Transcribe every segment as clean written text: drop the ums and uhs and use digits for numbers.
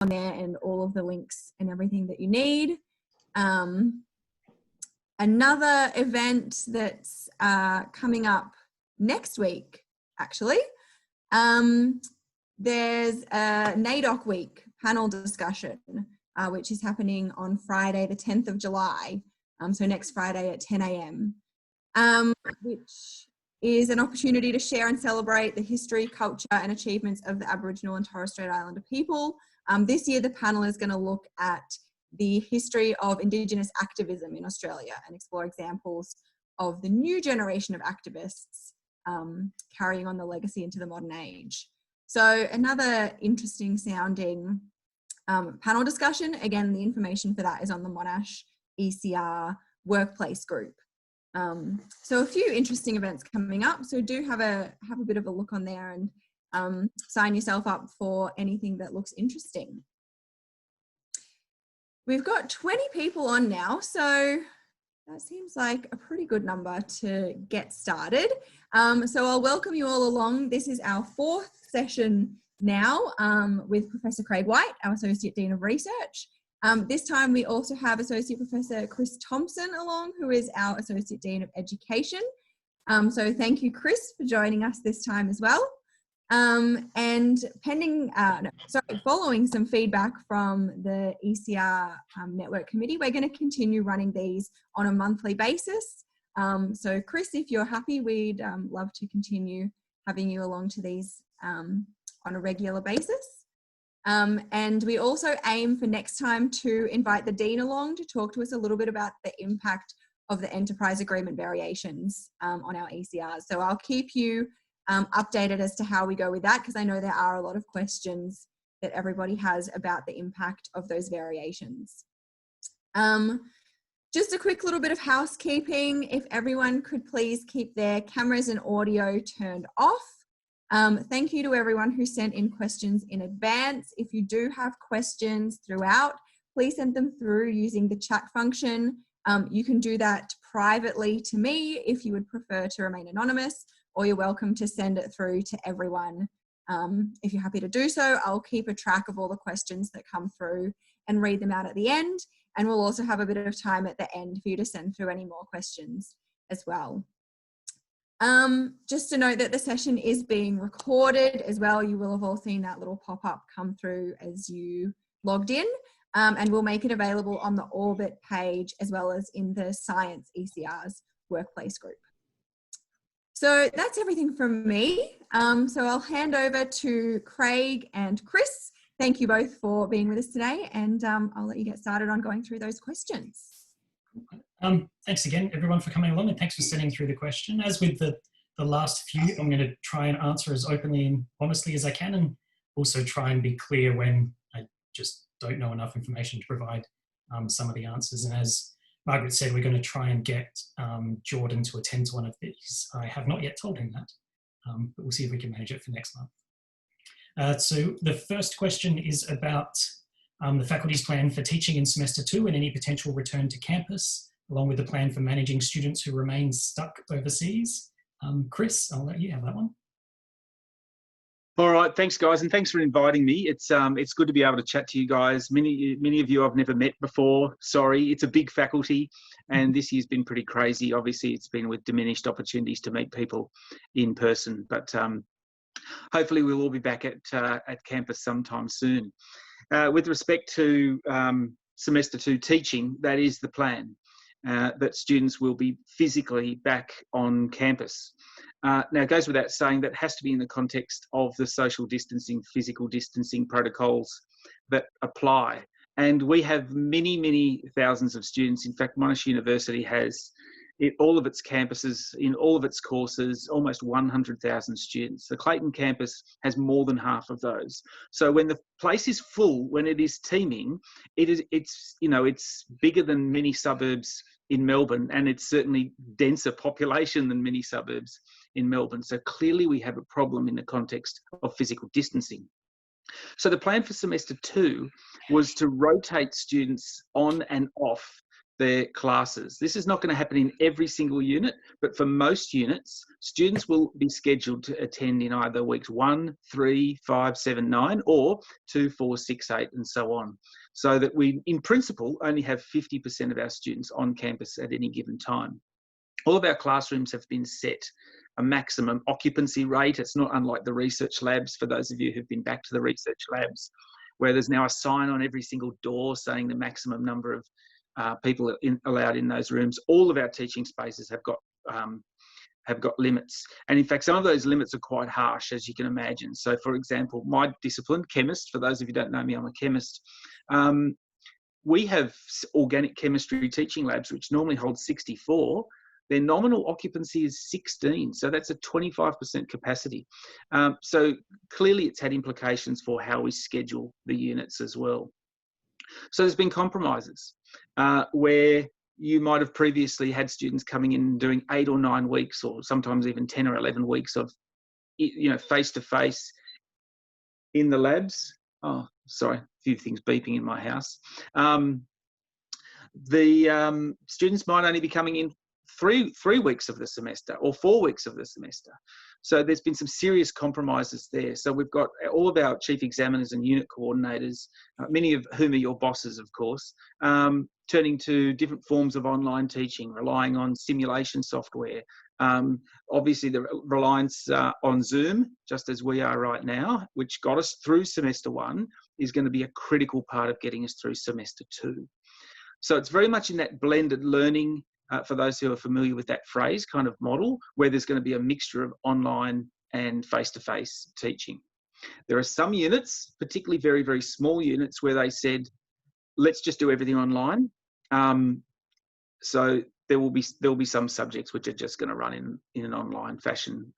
on there and all of the links and everything that you need. Another event that's coming up next week, actually, there's a NAIDOC week panel discussion, which is happening on Friday, the 10th of July. So next Friday at 10 a.m., which is an opportunity to share and celebrate the history, culture and achievements of the Aboriginal and Torres Strait Islander people. This year, the panel is going to look at the history of Indigenous activism in Australia and explore examples of the new generation of activists carrying on the legacy into the modern age. So another interesting sounding panel discussion. Again, the information for that is on the Monash ECR workplace group. So a few interesting events coming up. So do have a bit of a look on there and sign yourself up for anything that looks interesting. We've got 20 people on now, so that seems like a pretty good number to get started. So I'll welcome you all along. This is our 4th session now with Professor Craig White, our Associate Dean of Research. This time we also have Associate Professor Chris Thompson along, who is our Associate Dean of Education. So thank you, Chris, for joining us this time as well. And following some feedback from the ECR Network Committee, we're going to continue running these on a monthly basis. So Chris, if you're happy, we'd love to continue having you along to these on a regular basis. And we also aim for next time to invite the Dean along to talk to us a little bit about the impact of the enterprise agreement variations on our ECRs. So I'll keep you updated as to how we go with that, because I know there are a lot of questions that everybody has about the impact of those variations. Just a quick little bit of housekeeping. If everyone could please keep their cameras and audio turned off. Thank you to everyone who sent in questions in advance. If you do have questions throughout, please send them through using the chat function. You can do that privately to me if you would prefer to remain anonymous, or you're welcome to send it through to everyone. If you're happy to do so, I'll keep a track of all the questions that come through and read them out at the end. And we'll also have a bit of time at the end for you to send through any more questions as well. Just to note that the session is being recorded as well. You will have all seen that little pop-up come through as you logged in, and we'll make it available on the Orbit page as well as in the Science ECR's workplace group. So that's everything from me. So I'll hand over to Craig and Chris. Thank you both for being with us today, and I'll let you get started on going through those questions. Thanks again, everyone, for coming along, and thanks for sending through the question. As with the last few, I'm going to try and answer as openly and honestly as I can, and also try and be clear when I just don't know enough information to provide some of the answers. And as Margaret said, we're going to try and get Jordan to attend to one of these. I have not yet told him that, but we'll see if we can manage it for next month. So the first question is about the faculty's plan for teaching in semester 2 and any potential return to campus, along with the plan for managing students who remain stuck overseas. Chris, I'll let you have that one. All right, thanks guys, and thanks for inviting me. It's good to be able to chat to you guys. Many of you I've never met before. Sorry, it's a big faculty, and this year's been pretty crazy. Obviously, it's been with diminished opportunities to meet people in person, but hopefully we'll all be back at campus sometime soon. With respect to semester 2 teaching, that is the plan, that students will be physically back on campus. Now, it goes without saying that has to be in the context of the social distancing, physical distancing protocols that apply. And we have many, many thousands of students. In fact, Monash University has all of its campuses, in all of its courses, almost 100,000 students. The Clayton campus has more than half of those. So when the place is full, when it is teeming, it's bigger than many suburbs in Melbourne, and it's certainly denser population than many suburbs in Melbourne. So clearly we have a problem in the context of physical distancing. So the plan for semester 2 was to rotate students on and off their classes. This is not going to happen in every single unit, but for most units, students will be scheduled to attend in either weeks 1, 3, 5, 7, 9, or 2, 4, 6, 8, and so on. So that we, in principle, only have 50% of our students on campus at any given time. All of our classrooms have been set a maximum occupancy rate. It's not unlike the research labs, for those of you who've been back to the research labs, where there's now a sign on every single door saying the maximum number of people allowed in those rooms. All of our teaching spaces have got limits. And in fact, some of those limits are quite harsh, as you can imagine. So for example, my discipline, chemist, for those of you who don't know me, I'm a chemist. We have organic chemistry teaching labs, which normally hold 64. Their nominal occupancy is 16, so that's a 25% capacity. So clearly it's had implications for how we schedule the units as well. So there's been compromises where you might have previously had students coming in and doing 8 or 9 weeks, or sometimes even 10 or 11 weeks of, face-to-face in the labs. Oh, sorry, a few things beeping in my house. The students might only be coming in 3 weeks of the semester or 4 weeks of the semester. So there's been some serious compromises there. So we've got all of our chief examiners and unit coordinators, many of whom are your bosses, of course, turning to different forms of online teaching, relying on simulation software. Obviously, the reliance on Zoom, just as we are right now, which got us through semester 1, is going to be a critical part of getting us through semester 2. So it's very much in that blended learning, for those who are familiar with that phrase, kind of model, where there's going to be a mixture of online and face-to-face teaching. There are some units, particularly very, very small units, where they said, let's just do everything online. So there will be some subjects which are just going to run in an online fashion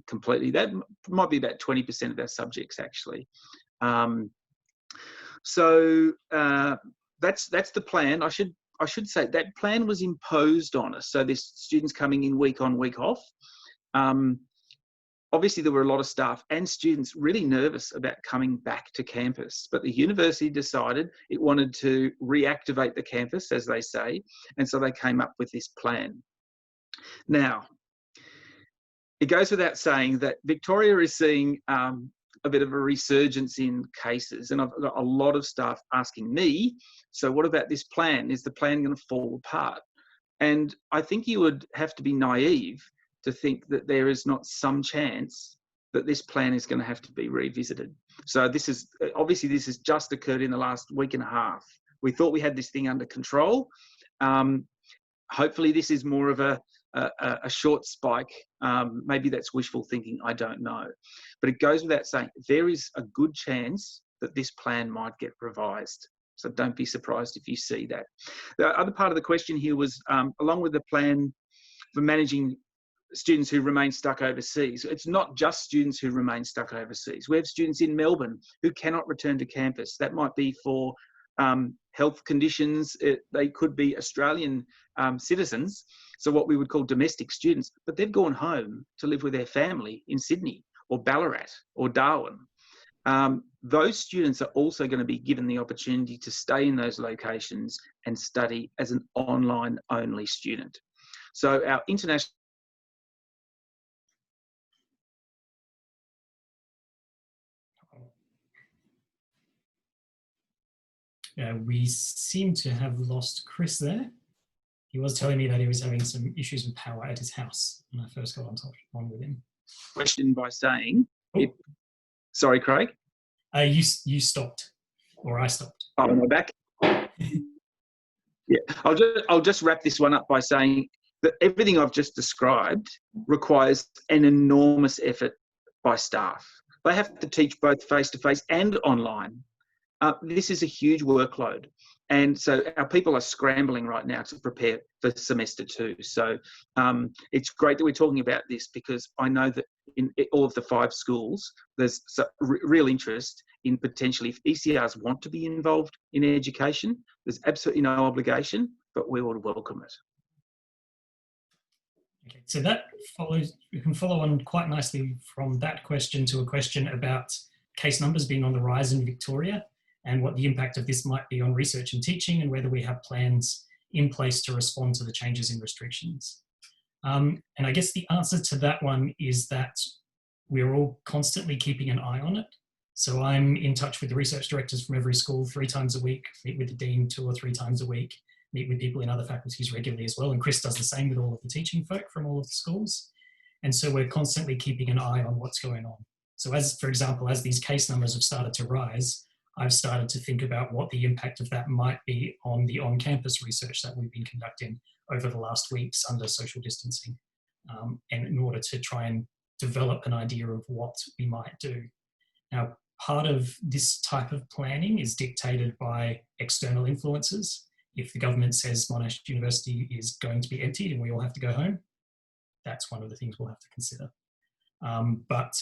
completely. That might be about 20% of our subjects, actually. So that's the plan. I should say that plan was imposed on us. So there's students coming in week on, week off. Obviously, there were a lot of staff and students really nervous about coming back to campus, but the university decided it wanted to reactivate the campus, as they say, and so they came up with this plan. Now, it goes without saying that Victoria is seeing a bit of a resurgence in cases, and I've got a lot of staff asking me, so what about this plan? Is the plan going to fall apart? And I think you would have to be naive to think that there is not some chance that this plan is going to have to be revisited. So this has just occurred in the last week and a half. We thought we had this thing under control. Hopefully this is more of a short spike. Maybe that's wishful thinking, I don't know. But it goes without saying, there is a good chance that this plan might get revised. So don't be surprised if you see that. The other part of the question here was, along with the plan for managing students who remain stuck overseas, it's not just students who remain stuck overseas. We have students in Melbourne who cannot return to campus. That might be for health conditions. They could be Australian citizens, so what we would call domestic students, but they've gone home to live with their family in Sydney or Ballarat or Darwin. Those students are also going to be given the opportunity to stay in those locations and study as an online only student. So our international we seem to have lost Chris there. He was telling me that he was having some issues with power at his house when I first got on with him. Question by saying, sorry, Craig. You stopped, or I stopped. Oh, am I back? Yeah, I'll just wrap this one up by saying that everything I've just described requires an enormous effort by staff. They have to teach both face-to-face and online. This is a huge workload. And so our people are scrambling right now to prepare for semester 2. So it's great that we're talking about this, because I know that in all of the 5 schools, there's real interest in potentially, if ECRs want to be involved in education, there's absolutely no obligation, but we would welcome it. Okay, so that follows, we can follow on quite nicely from that question to a question about case numbers being on the rise in Victoria, and what the impact of this might be on research and teaching, and whether we have plans in place to respond to the changes in restrictions? And I guess the answer to that one is that we're all constantly keeping an eye on it. So I'm in touch with the research directors from every school 3 times a week, meet with the dean 2 or 3 times a week, meet with people in other faculties regularly as well. And Chris does the same with all of the teaching folk from all of the schools. And so we're constantly keeping an eye on what's going on. So as, for example, as these case numbers have started to rise, I've started to think about what the impact of that might be on the on-campus research that we've been conducting over the last weeks under social distancing, and in order to try and develop an idea of what we might do. Now, part of this type of planning is dictated by external influences. If the government says Monash University is going to be emptied and we all have to go home, that's one of the things we'll have to consider. But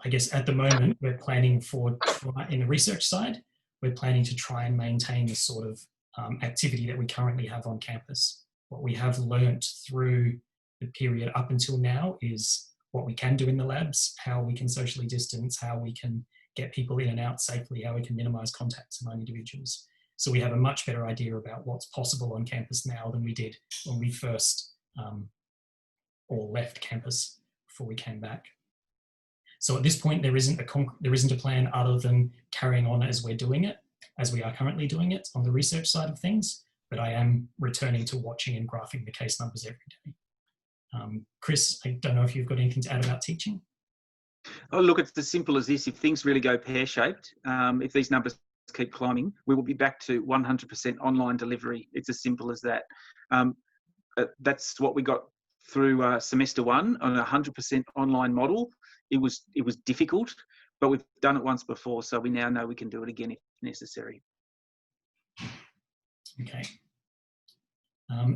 I guess at the moment, we're planning for, in the research side, we're planning to try and maintain the sort of activity that we currently have on campus. What we have learnt through the period up until now is what we can do in the labs, how we can socially distance, how we can get people in and out safely, how we can minimise contacts among individuals. So we have a much better idea about what's possible on campus now than we did when we first all left campus before we came back. So at this point, there isn't a plan other than carrying on as we're doing it, as we are currently doing it on the research side of things, but I am returning to watching and graphing the case numbers every day. Chris, I don't know if you've got anything to add about teaching? Oh, look, it's as simple as this. If things really go pear-shaped, if these numbers keep climbing, we will be back to 100% online delivery. It's as simple as that. That's what we got through semester 1 on a 100% online model. It was difficult, but we've done it once before, so we now know we can do it again if necessary. Okay.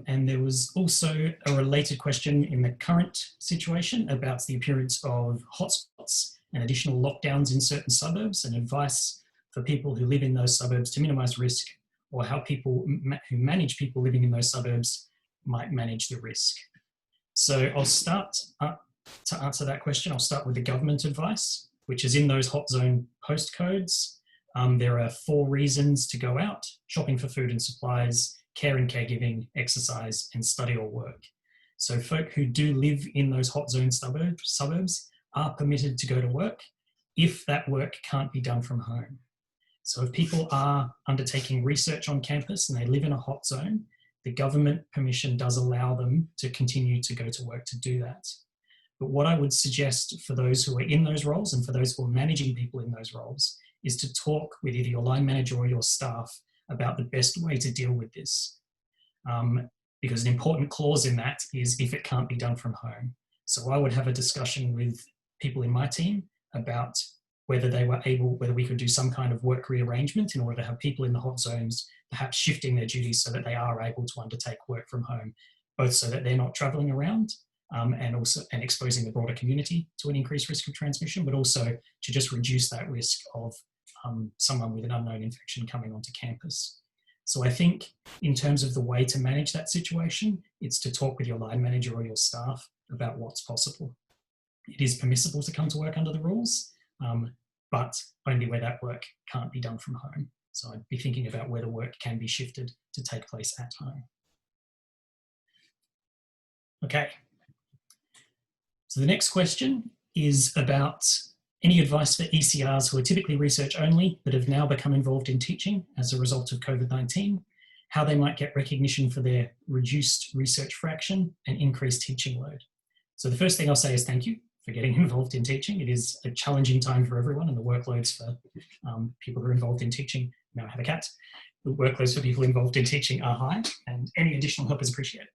And there was also a related question in the current situation about the appearance of hotspots and additional lockdowns in certain suburbs, and advice for people who live in those suburbs to minimise risk, or how people who manage people living in those suburbs might manage the risk. So I'll start to answer that question. I'll start with the government advice, which is in those hot zone postcodes. There are 4 reasons to go out: shopping for food and supplies, care and caregiving, exercise, and study or work. So folk who do live in those hot zone suburbs are permitted to go to work if that work can't be done from home. So if people are undertaking research on campus and they live in a hot zone, the government permission does allow them to continue to go to work to do that. But what I would suggest for those who are in those roles and for those who are managing people in those roles is to talk with either your line manager or your staff about the best way to deal with this. Because an important clause in that is if it can't be done from home. So I would have a discussion with people in my team about whether we could do some kind of work rearrangement in order to have people in the hot zones perhaps shifting their duties so that they are able to undertake work from home, both so that they're not travelling around and exposing the broader community to an increased risk of transmission, but also to just reduce that risk of someone with an unknown infection coming onto campus. So I think in terms of the way to manage that situation, it's to talk with your line manager or your staff about what's possible. It is permissible to come to work under the rules, but only where that work can't be done from home. So I'd be thinking about whether work can be shifted to take place at home. Okay. So the next question is about any advice for ECRs who are typically research only but have now become involved in teaching as a result of COVID-19, how they might get recognition for their reduced research fraction and increased teaching load. So the first thing I'll say is thank you for getting involved in teaching. It is a challenging time for everyone, and the workloads for people who are involved in teaching, now I have a cat, the workloads for people involved in teaching are high, and any additional help is appreciated.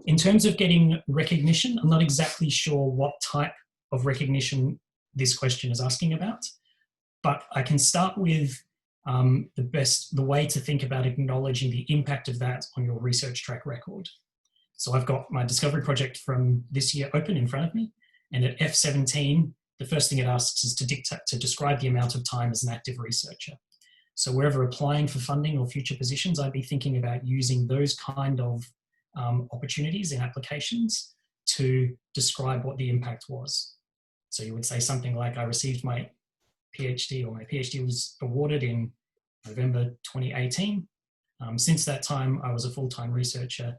In terms of getting recognition, I'm not exactly sure what type of recognition this question is asking about, but I can start with the way to think about acknowledging the impact of that on your research track record. So I've got my discovery project from this year open in front of me, and at F17, the first thing it asks is to describe the amount of time as an active researcher. So wherever applying for funding or future positions, I'd be thinking about using those kind of opportunities in applications to describe what the impact was. So you would say something like, I received my PhD, or my PhD was awarded in November 2018. Since that time, I was a full-time researcher.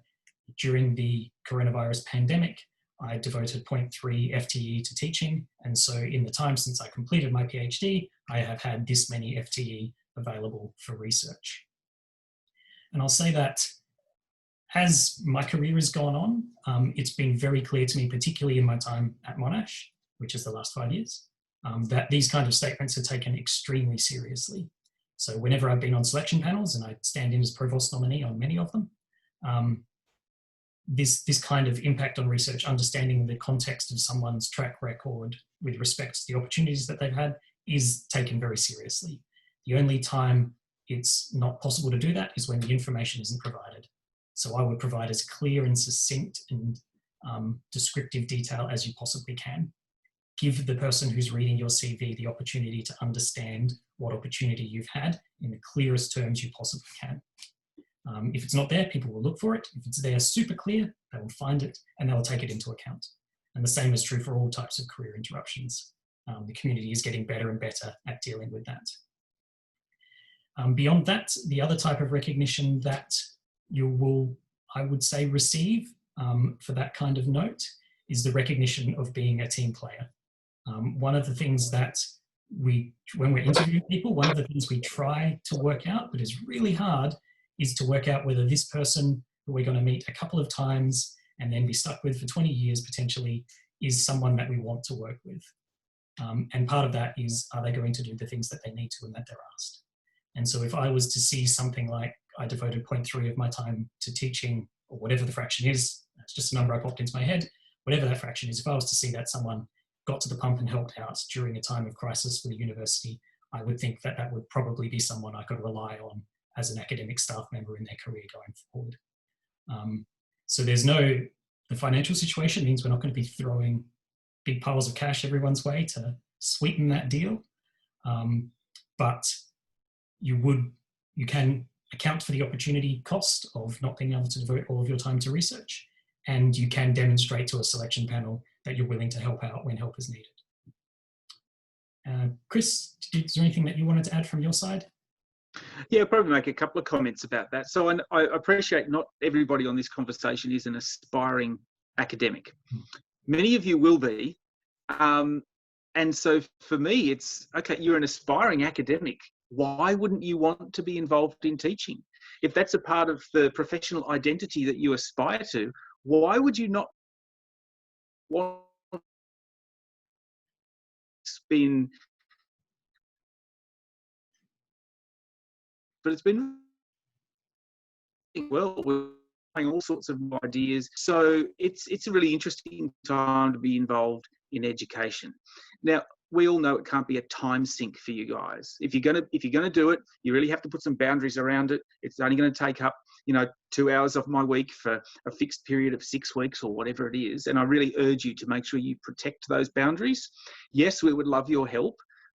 During the coronavirus pandemic, I devoted 0.3 FTE to teaching. And so in the time since I completed my PhD, I have had this many FTE available for research. And I'll say that as my career has gone on, it's been very clear to me, particularly in my time at Monash, which is the last 5 years, that these kind of statements are taken extremely seriously. So whenever I've been on selection panels, and I stand in as provost nominee on many of them, this kind of impact on research, understanding the context of someone's track record with respect to the opportunities that they've had, is taken very seriously. The only time it's not possible to do that is when the information isn't provided. So I would provide as clear and succinct and descriptive detail as you possibly can. Give the person who's reading your CV the opportunity to understand what opportunity you've had in the clearest terms you possibly can. If it's not there, people will look for it. If it's there super clear, they will find it and they will take it into account. And the same is true for all types of career interruptions. The community is getting better and better at dealing with that. Beyond that, the other type of recognition that you will, I would say, receive for that kind of note is the recognition of being a team player. One of the things that when we're interviewing people, one of the things we try to work out, but is really hard, is to work out whether this person who we're going to meet a couple of times and then be stuck with for 20 years potentially is someone that we want to work with. And part of that is, are they going to do the things that they need to and that they're asked? And so if I was to see something like I devoted 0.3 of my time to teaching, or whatever the fraction is, that's just a number I popped into my head, whatever that fraction is, if I was to see that someone got to the pump and helped out during a time of crisis for the university, I would think that that would probably be someone I could rely on as an academic staff member in their career going forward. So the financial situation means we're not going to be throwing big piles of cash everyone's way to sweeten that deal. But you can account for the opportunity cost of not being able to devote all of your time to research, and you can demonstrate to a selection panel that you're willing to help out when help is needed. Chris, is there anything that you wanted to add from your side? Yeah, I'll probably make a couple of comments about that. So I appreciate not everybody on this conversation is an aspiring academic. Many of you will be. And so for me, it's, okay, you're an aspiring academic. Why wouldn't you want to be involved in teaching? If that's a part of the professional identity that you aspire to, why would you not want to spin? But it's been, well, we're trying all sorts of ideas. So it's a really interesting time to be involved in education. Now, we all know it can't be a time sink for you guys. If you're gonna do it, you really have to put some boundaries around it. It's only going to take up, 2 hours of my week for a fixed period of 6 weeks or whatever it is. And I really urge you to make sure you protect those boundaries. Yes, we would love your help,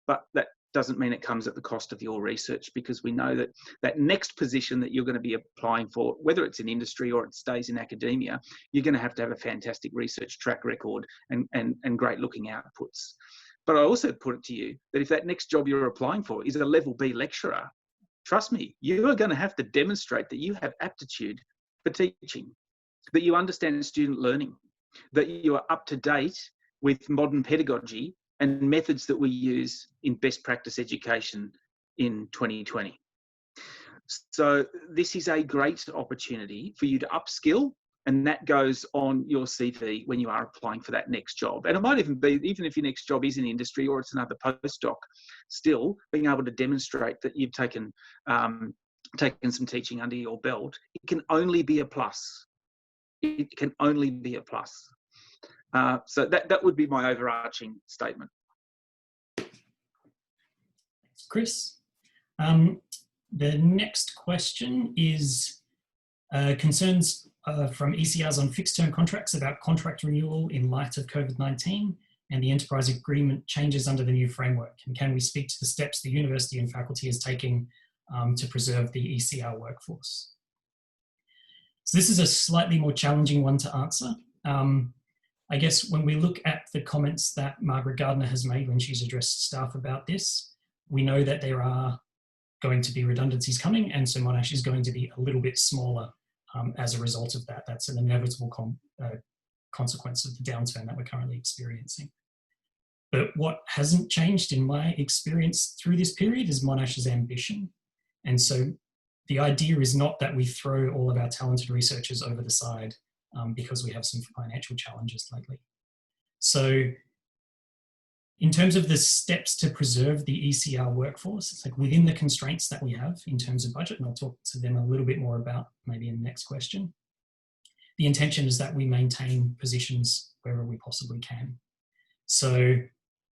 but that doesn't mean it comes at the cost of your research, because we know that that next position that you're going to be applying for, whether it's in industry or it stays in academia, you're going to have a fantastic research track record and great looking outputs. But I also put it to you that if that next job you're applying for is a level B lecturer, trust me, you are going to have to demonstrate that you have aptitude for teaching, that you understand student learning, that you are up to date with modern pedagogy and methods that we use in best practice education in 2020. So this is a great opportunity for you to upskill, and that goes on your CV when you are applying for that next job. And it might even be, even if your next job is in industry or it's another postdoc, still being able to demonstrate that you've taken some teaching under your belt, it can only be a plus. It can only be a plus. So that would be my overarching statement. Chris. The next question is concerns from ECRs on fixed-term contracts about contract renewal in light of COVID-19 and the enterprise agreement changes under the new framework. And can we speak to the steps the university and faculty is taking to preserve the ECR workforce? So this is a slightly more challenging one to answer. I guess when we look at the comments that Margaret Gardner has made when she's addressed staff about this, we know that there are going to be redundancies coming, and so Monash is going to be a little bit smaller as a result of that. That's an inevitable consequence of the downturn that we're currently experiencing. But what hasn't changed in my experience through this period is Monash's ambition. And so the idea is not that we throw all of our talented researchers over the side because we have some financial challenges lately. So in terms of the steps to preserve the ECR workforce, it's like within the constraints that we have in terms of budget, and I'll talk to them a little bit more about maybe in the next question. The intention is that we maintain positions wherever we possibly can. So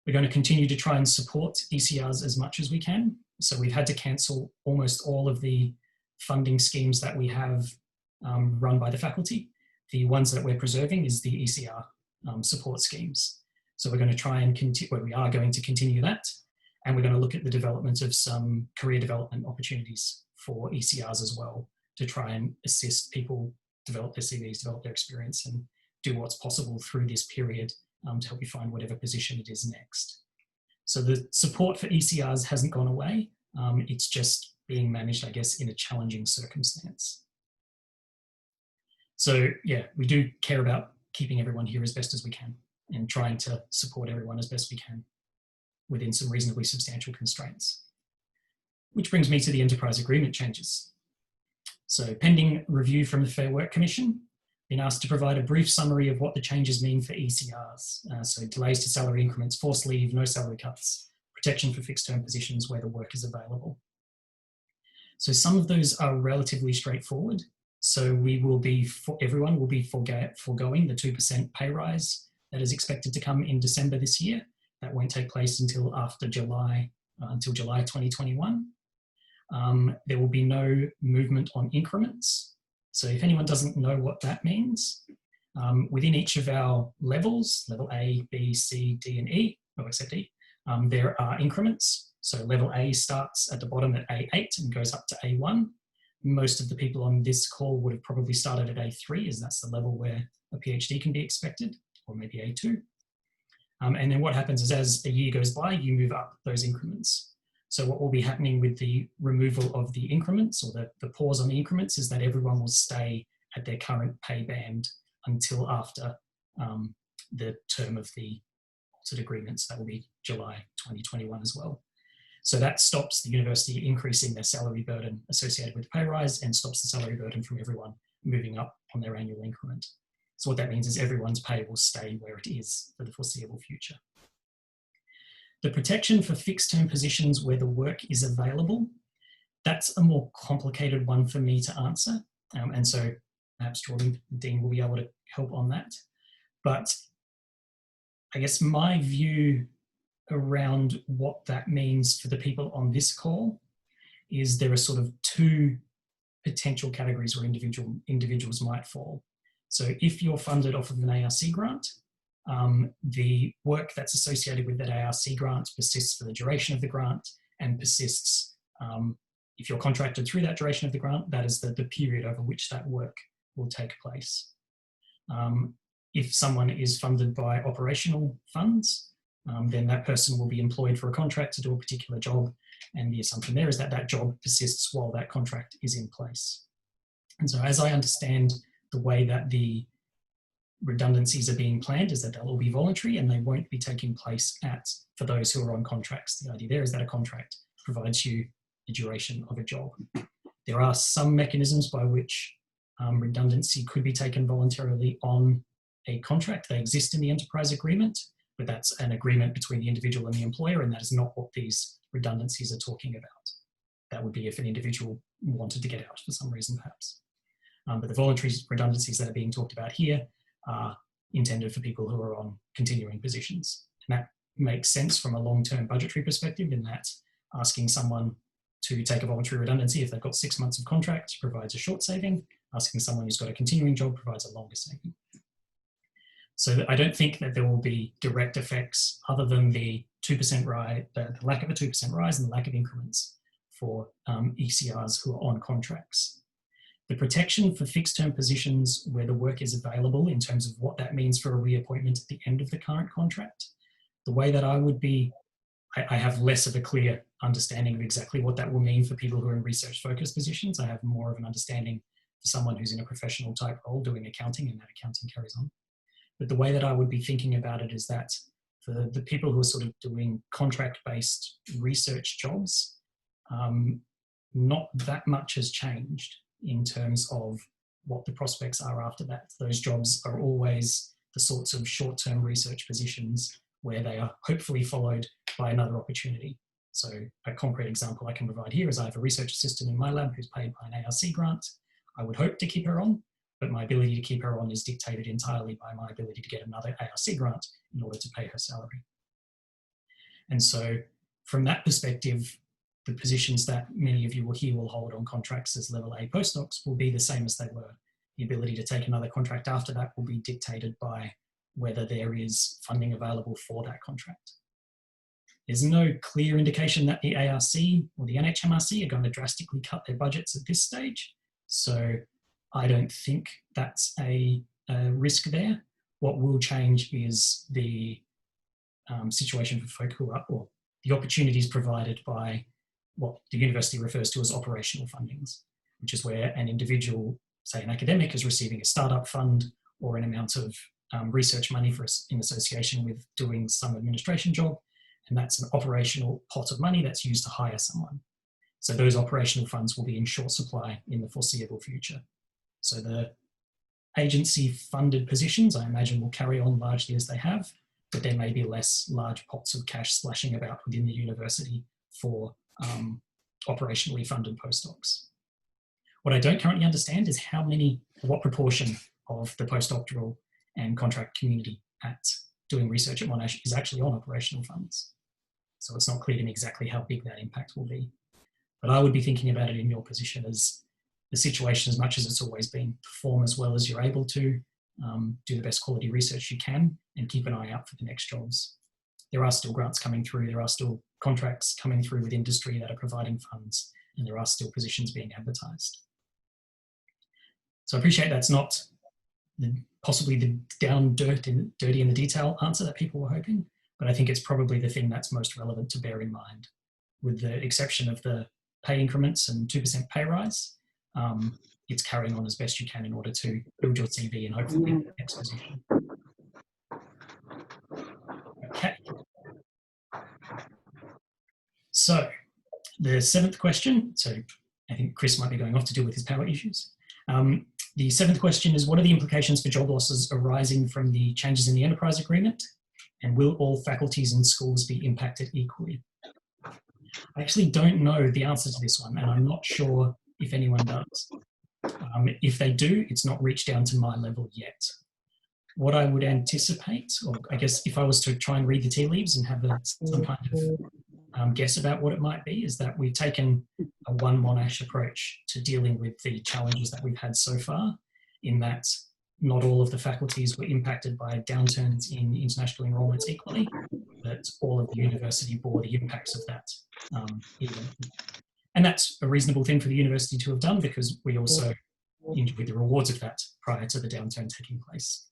we're going to continue to try and support ECRs as much as we can. So we've had to cancel almost all of the funding schemes that we have run by the faculty. The ones that we're preserving is the ECR support schemes. So we're going to try and continue, well, we are going to continue that. And we're going to look at the development of some career development opportunities for ECRs as well, to try and assist people develop their CVs, develop their experience, and do what's possible through this period to help you find whatever position it is next. So the support for ECRs hasn't gone away. It's just being managed, I guess, in a challenging circumstance. So yeah, we do care about keeping everyone here as best as we can and trying to support everyone as best we can within some reasonably substantial constraints. Which brings me to the enterprise agreement changes. So pending review from the Fair Work Commission, been asked to provide a brief summary of what the changes mean for ECRs. So delays to salary increments, forced leave, no salary cuts, protection for fixed term positions where the work is available. So some of those are relatively straightforward. So we will be, everyone will be foregoing the 2% pay rise that is expected to come in December this year. That won't take place until after July, until July 2021. There will be no movement on increments. So if anyone doesn't know what that means, within each of our levels, level A, B, C, D, and E, or except E, there are increments. So level A starts at the bottom at A8 and goes up to A1. Most of the people on this call would have probably started at A3, as that's the level where a PhD can be expected, or maybe A2. And then what happens is as the year goes by, you move up those increments. So what will be happening with the removal of the increments, or the pause on the increments, is that everyone will stay at their current pay band until after the term of the altered agreements. That will be July 2021 as well. So that stops the university increasing their salary burden associated with the pay rise and stops the salary burden from everyone moving up on their annual increment. So what that means is everyone's pay will stay where it is for the foreseeable future. The protection for fixed term positions where the work is available, that's a more complicated one for me to answer. And so perhaps Jordan, Dean, will be able to help on that. But I guess my view around what that means for the people on this call is there are sort of two potential categories where individuals might fall. So if you're funded off of an ARC grant, the work that's associated with that ARC grant persists for the duration of the grant and persists, if you're contracted through that duration of the grant, that is the period over which that work will take place. If someone is funded by operational funds, then that person will be employed for a contract to do a particular job, and the assumption there is that that job persists while that contract is in place. And so as I understand the way that the redundancies are being planned is that they'll all be voluntary and they won't be taking place for those who are on contracts. The idea there is that a contract provides you the duration of a job. There are some mechanisms by which redundancy could be taken voluntarily on a contract. They exist in the enterprise agreement, but that's an agreement between the individual and the employer, and that is not what these redundancies are talking about. That would be if an individual wanted to get out for some reason, perhaps. But the voluntary redundancies that are being talked about here are intended for people who are on continuing positions. And that makes sense from a long-term budgetary perspective, in that asking someone to take a voluntary redundancy if they've got 6 months of contract provides a short saving. Asking someone who's got a continuing job provides a longer saving. So I don't think that there will be direct effects other than the 2% rise, the lack of a 2% rise and the lack of increments for ECRs who are on contracts. The protection for fixed term positions where the work is available, in terms of what that means for a reappointment at the end of the current contract, the way that I would be, I have less of a clear understanding of exactly what that will mean for people who are in research-focused positions. I have more of an understanding for someone who's in a professional type role doing accounting, and that accounting carries on. But the way that I would be thinking about it is that for the people who are sort of doing contract-based research jobs, not that much has changed in terms of what the prospects are after that. Those jobs are always the sorts of short-term research positions where they are hopefully followed by another opportunity. So a concrete example I can provide here is I have a research assistant in my lab who's paid by an ARC grant. I would hope to keep her on, but my ability to keep her on is dictated entirely by my ability to get another ARC grant in order to pay her salary. And so from that perspective, the positions that many of you will hear will hold on contracts as level A postdocs will be the same as they were. The ability to take another contract after that will be dictated by whether there is funding available for that contract. There's no clear indication that the ARC or the NHMRC are going to drastically cut their budgets at this stage. So I don't think that's a risk there. What will change is the situation for folk who are, or the opportunities provided by what the university refers to as operational fundings, which is where an individual, say an academic, is receiving a startup fund or an amount of research money in association with doing some administration job. And that's an operational pot of money that's used to hire someone. So those operational funds will be in short supply in the foreseeable future. So the agency funded positions, I imagine, will carry on largely as they have, but there may be less large pots of cash splashing about within the university for operationally funded postdocs. What I don't currently understand is what proportion of the postdoctoral and contract community at doing research at Monash is actually on operational funds. So it's not clear to me exactly how big that impact will be. But I would be thinking about it in your position as the situation, as much as it's always been, perform as well as you're able to, do the best quality research you can, and keep an eye out for the next jobs. There are still grants coming through, there are still contracts coming through with industry that are providing funds, and there are still positions being advertised. So I appreciate that's not possibly the down dirty in the detail answer that people were hoping, but I think it's probably the thing that's most relevant to bear in mind. With the exception of the pay increments and 2% pay rise, it's carrying on as best you can in order to build your CV and hopefully get the next position. Okay. So the seventh question, so I think Chris might be going off to deal with his power issues. The seventh question is, what are the implications for job losses arising from the changes in the enterprise agreement? And will all faculties and schools be impacted equally? I actually don't know the answer to this one, and I'm not sure if anyone does. If they do, it's not reached down to my level yet. What I would anticipate, or I guess if I was to try and read the tea leaves and have some kind of guess about what it might be, is that we've taken a one Monash approach to dealing with the challenges that we've had so far, in that not all of the faculties were impacted by downturns in international enrolments equally, but all of the university bore the impacts of that. And that's a reasonable thing for the university to have done, because we also enjoyed the rewards of that prior to the downturn taking place.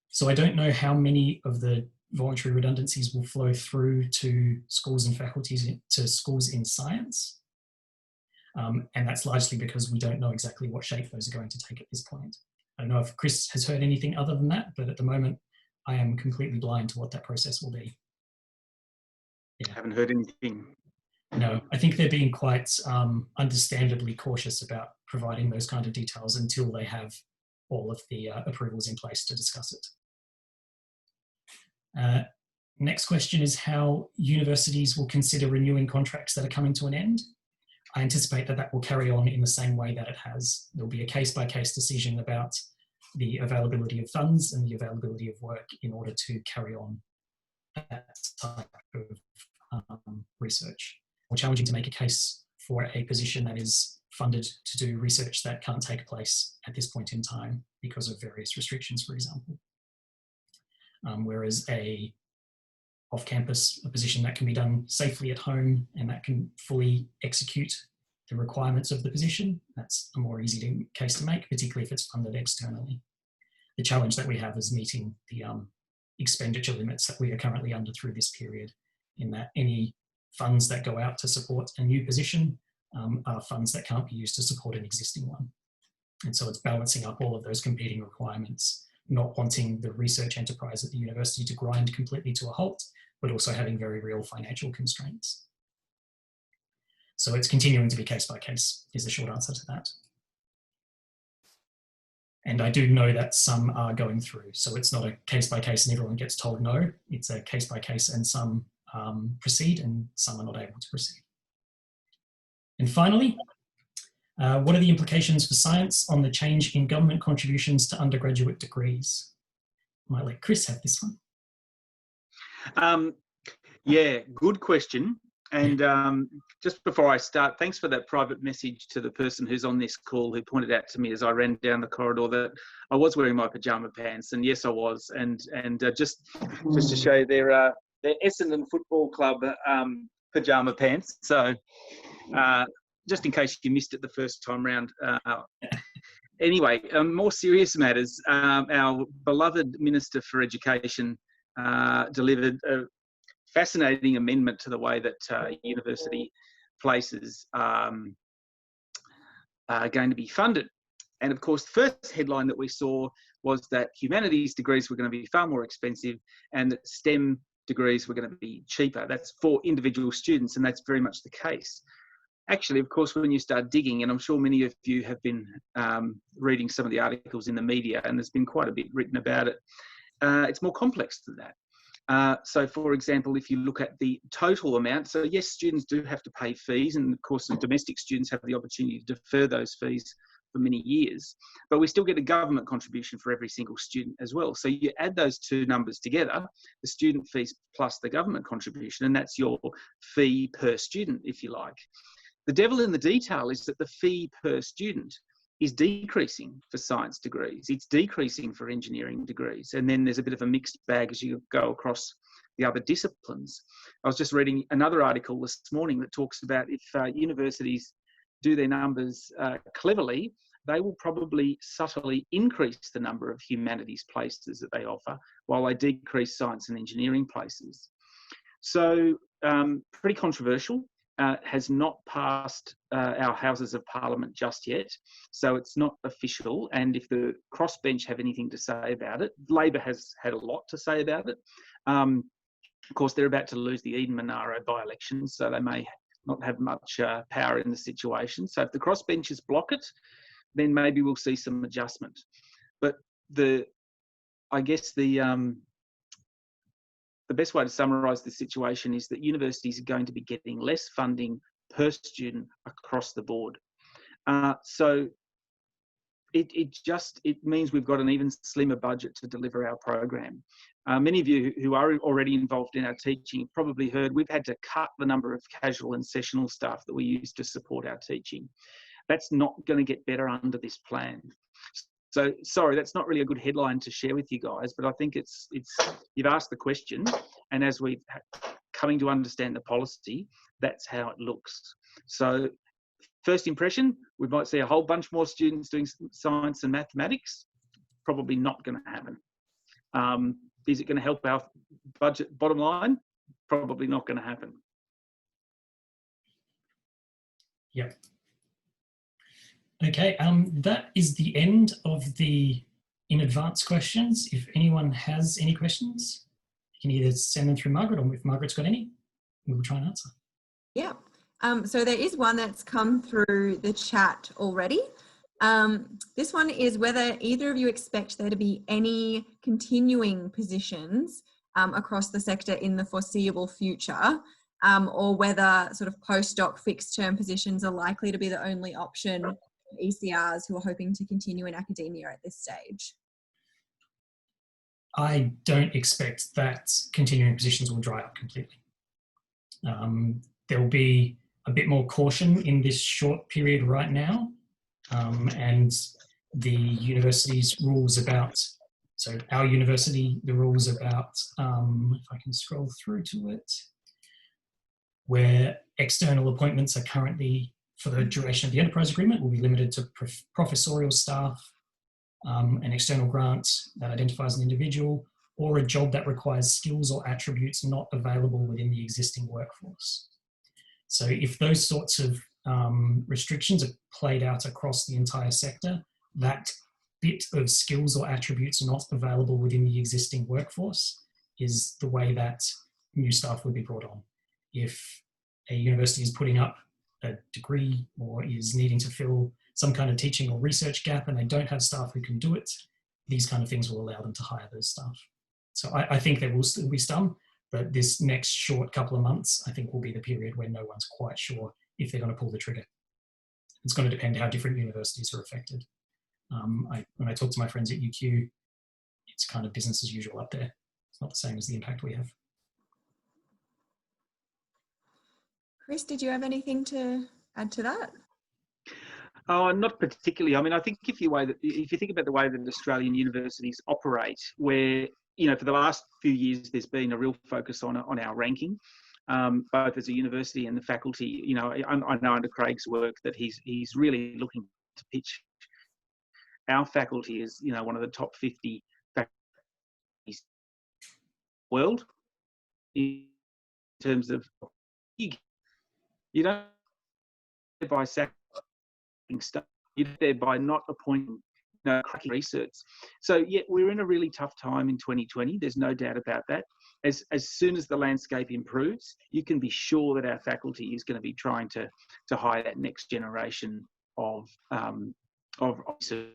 So I don't know how many of the voluntary redundancies will flow through to schools and faculties, to schools in science. And that's largely because we don't know exactly what shape those are going to take at this point. I don't know if Chris has heard anything other than that, but at the moment, I am completely blind to what that process will be. Yeah. Haven't heard anything. No, I think they're being quite understandably cautious about providing those kind of details until they have all of the approvals in place to discuss it. Next question is how universities will consider renewing contracts that are coming to an end. I anticipate that that will carry on in the same way that it has. There'll be a case-by-case decision about the availability of funds and the availability of work in order to carry on that type of research. More challenging to make a case for a position that is funded to do research that can't take place at this point in time because of various restrictions, for example. Whereas a off-campus, a position that can be done safely at home and that can fully execute the requirements of the position, that's a more easy case to make, particularly if it's funded externally. The challenge that we have is meeting the expenditure limits that we are currently under through this period, in that any funds that go out to support a new position are funds that can't be used to support an existing one. And so it's balancing up all of those competing requirements, not wanting the research enterprise at the university to grind completely to a halt, but also having very real financial constraints. So it's continuing to be case by case is the short answer to that. And I do know that some are going through. So it's not a case by case and everyone gets told no. It's a case by case and some proceed and some are not able to proceed. And finally, what are the implications for science on the change in government contributions to undergraduate degrees? I might let Chris have this one. Yeah, good question. And just before I start, thanks for that private message to the person who's on this call who pointed out to me as I ran down the corridor that I was wearing my pajama pants, and yes, I was. And just to show you, they're Essendon Football Club pajama pants. So just in case you missed it the first time round. Anyway, more serious matters. Our beloved Minister for Education delivered a fascinating amendment to the way that university places are going to be funded. And of course, the first headline that we saw was that humanities degrees were going to be far more expensive and that STEM degrees were going to be cheaper. That's for individual students, and that's very much the case. Actually, of course, when you start digging, and I'm sure many of you have been reading some of the articles in the media, and there's been quite a bit written about it, it's more complex than that. So, for example, if you look at the total amount, so yes, students do have to pay fees, and of course, the domestic students have the opportunity to defer those fees for many years, but we still get a government contribution for every single student as well. So you add those two numbers together, the student fees plus the government contribution, and that's your fee per student, if you like. The devil in the detail is that the fee per student is decreasing for science degrees. It's decreasing for engineering degrees. And then there's a bit of a mixed bag as you go across the other disciplines. I was just reading another article this morning that talks about if universities do their numbers cleverly, they will probably subtly increase the number of humanities places that they offer while they decrease science and engineering places. So pretty controversial. Has not passed our Houses of Parliament just yet, so it's not official. And if the crossbench have anything to say about it, Labor has had a lot to say about it. Of course, they're about to lose the Eden Monaro by-election, so they may not have much power in the situation. So if the crossbenchers block it, then maybe we'll see some adjustment. But I guess the best way to summarise the situation is that universities are going to be getting less funding per student across the board. So it means we've got an even slimmer budget to deliver our program. Many of you who are already involved in our teaching have probably heard we've had to cut the number of casual and sessional staff that we use to support our teaching. That's not going to get better under this plan. So, sorry, that's not really a good headline to share with you guys, but I think it's you've asked the question, and as we're coming to understand the policy, that's how it looks. So, first impression, we might see a whole bunch more students doing science and mathematics. Probably not going to happen. Is it going to help our budget bottom line? Probably not going to happen. Yep. Okay, that is the end of the in advance questions. If anyone has any questions, you can either send them through Margaret, or if Margaret's got any, we will try and answer. Yeah, so there is one that's come through the chat already. This one is whether either of you expect there to be any continuing positions across the sector in the foreseeable future, or whether sort of postdoc fixed term positions are likely to be the only option for ECRs who are hoping to continue in academia at this stage. I don't expect that continuing positions will dry up completely. There will be a bit more caution in this short period right now, and the university's rules about, so our university, the rules about, if I can scroll through to it, where external appointments are currently, for the duration of the enterprise agreement, will be limited to professorial staff, an external grant that identifies an individual, or a job that requires skills or attributes not available within the existing workforce. So if those sorts of restrictions are played out across the entire sector, that bit of skills or attributes not available within the existing workforce is the way that new staff will be brought on. If a university is putting up a degree or is needing to fill some kind of teaching or research gap and they don't have staff who can do it, these kind of things will allow them to hire those staff. So I think there will still be some, but this next short couple of months, I think, will be the period where no one's quite sure if they're going to pull the trigger. It's going to depend how different universities are affected. When I talk to my friends at UQ, it's kind of business as usual up there. It's not the same as the impact we have. Chris, did you have anything to add to that? Oh, not particularly. I mean, I think if you think about the way that Australian universities operate, where, you know, for the last few years, there's been a real focus on our ranking, both as a university and the faculty. You know, I know under Craig's work that he's really looking to pitch our faculty as, you know, one of the top 50 faculties in the world in terms of you don't by sacking stuff, you're there by not appointing, you know, cracking research. So yeah, we're in a really tough time in 2020. There's no doubt about that. As soon as the landscape improves, you can be sure that our faculty is going to be trying to hire that next generation of research.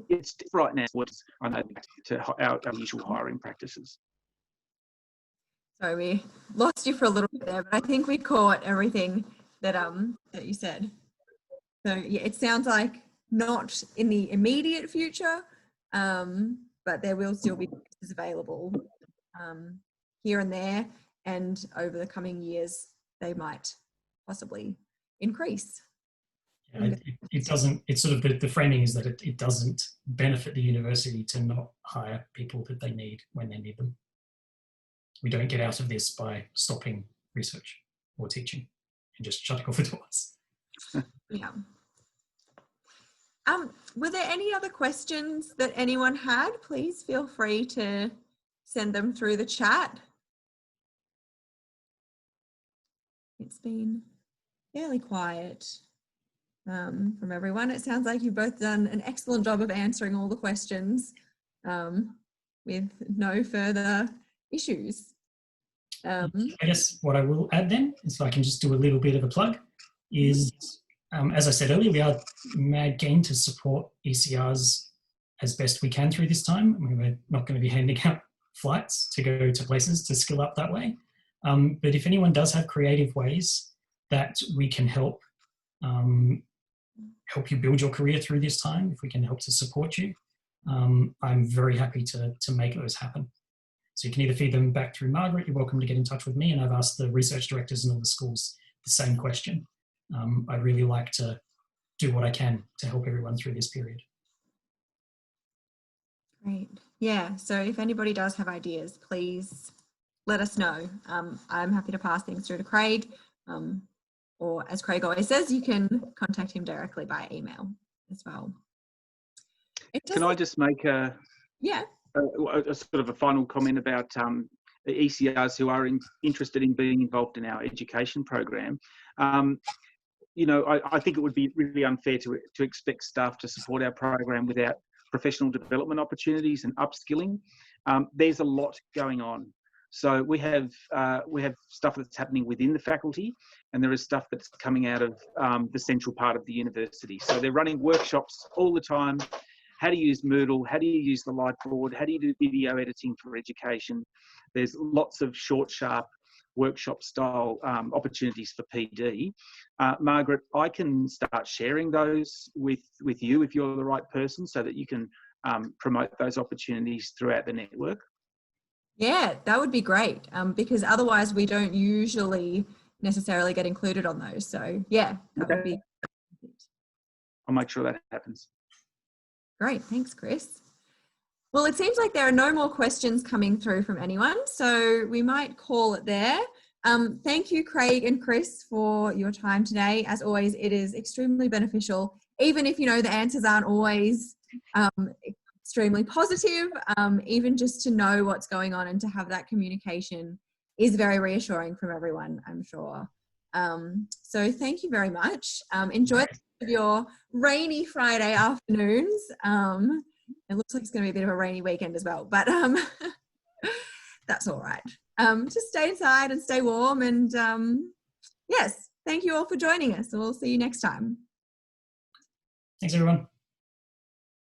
It's right now what I know to our usual hiring practices. Sorry, we lost you for a little bit there, but I think we caught everything that that you said. So yeah, it sounds like not in the immediate future, but there will still be places available here and there, and over the coming years, they might possibly increase. Yeah, it doesn't, it's sort of the framing is that it doesn't benefit the university to not hire people that they need when they need them. We don't get out of this by stopping research or teaching and just shutting off the doors. Yeah. Were there any other questions that anyone had? Please feel free to send them through the chat. It's been fairly quiet from everyone. It sounds like you've both done an excellent job of answering all the questions with no further issues. I guess what I will add then, is if I can just do a little bit of a plug, is as I said earlier, we are mad keen to support ECRs as best we can through this time. I mean, we're not going to be handing out flights to go to places to skill up that way. But if anyone does have creative ways that we can help you build your career through this time, if we can help to support you, I'm very happy to make those happen. So you can either feed them back through Margaret, you're welcome to get in touch with me, and I've asked the research directors in all the schools the same question. I'd really like to do what I can to help everyone through this period. Great. Yeah, so if anybody does have ideas, please let us know. I'm happy to pass things through to Craig, or as Craig always says, you can contact him directly by email as well. Can I just make a sort of a final comment about the ECRs who are interested in being involved in our education program? You know, I think it would be really unfair to expect staff to support our program without professional development opportunities and upskilling. There's a lot going on. So we have stuff that's happening within the faculty, and there is stuff that's coming out of the central part of the university. So they're running workshops all the time. How to use Moodle, how do you use the Lightboard, how do you do video editing for education? There's lots of short, sharp workshop style opportunities for PD. Margaret, I can start sharing those with you if you're the right person, so that you can promote those opportunities throughout the network. Yeah, that would be great, because otherwise we don't usually necessarily get included on those. So yeah, that would be. I'll make sure that happens. Great, thanks, Chris. Well, it seems like there are no more questions coming through from anyone, so we might call it there. Thank you, Craig and Chris, for your time today. As always, it is extremely beneficial, even if, you know, the answers aren't always extremely positive. Even just to know what's going on and to have that communication is very reassuring from everyone, I'm sure. So thank you very much. Enjoy your rainy Friday afternoons. It looks like it's going to be a bit of a rainy weekend as well, but that's all right. Just stay inside and stay warm. And yes, thank you all for joining us. We'll see you next time. Thanks, everyone.